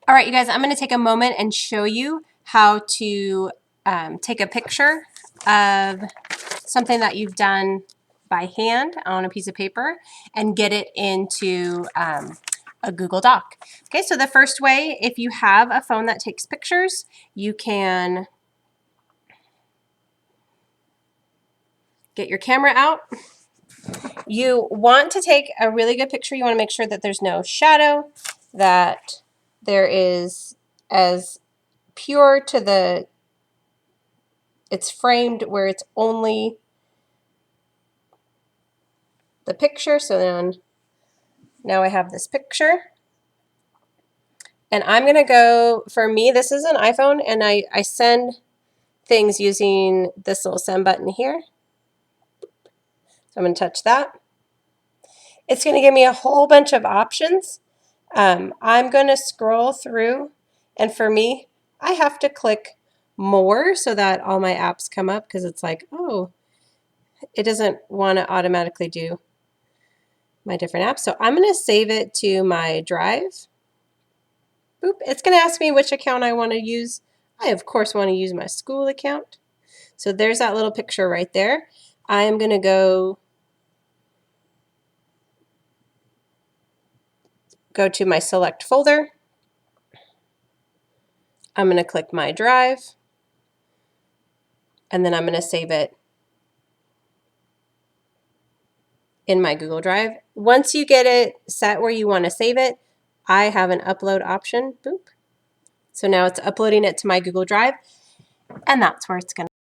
All right, you guys, I'm going to take a moment and show you how to take a picture of something that you've done by hand on a piece of paper and get it into a Google Doc. Okay, so the first way, if you have a phone that takes pictures, you can get your camera out. You want to take a really good picture. You want to make sure that there's no shadow, that there is as pure to the, it's framed where it's only the picture. So then now I have this picture. And I'm going to go, for me, this is an iPhone, and I send things using this little send button here. So I'm going to touch that. It's going to give me a whole bunch of options. I'm going to scroll through, and for me, I have to click more so that all my apps come up, because it's like, oh, it doesn't want to automatically do my different apps. So I'm going to save it to my drive. Boop. It's going to ask me which account I want to use. I, of course, want to use my school account. So there's that little picture right there. I am going to go to my select folder. I'm going to click my drive, and then I'm going to save it in my Google Drive. Once you get it set where you want to save it, I have an upload option. Boop. So now it's uploading it to my Google Drive, and that's where it's going to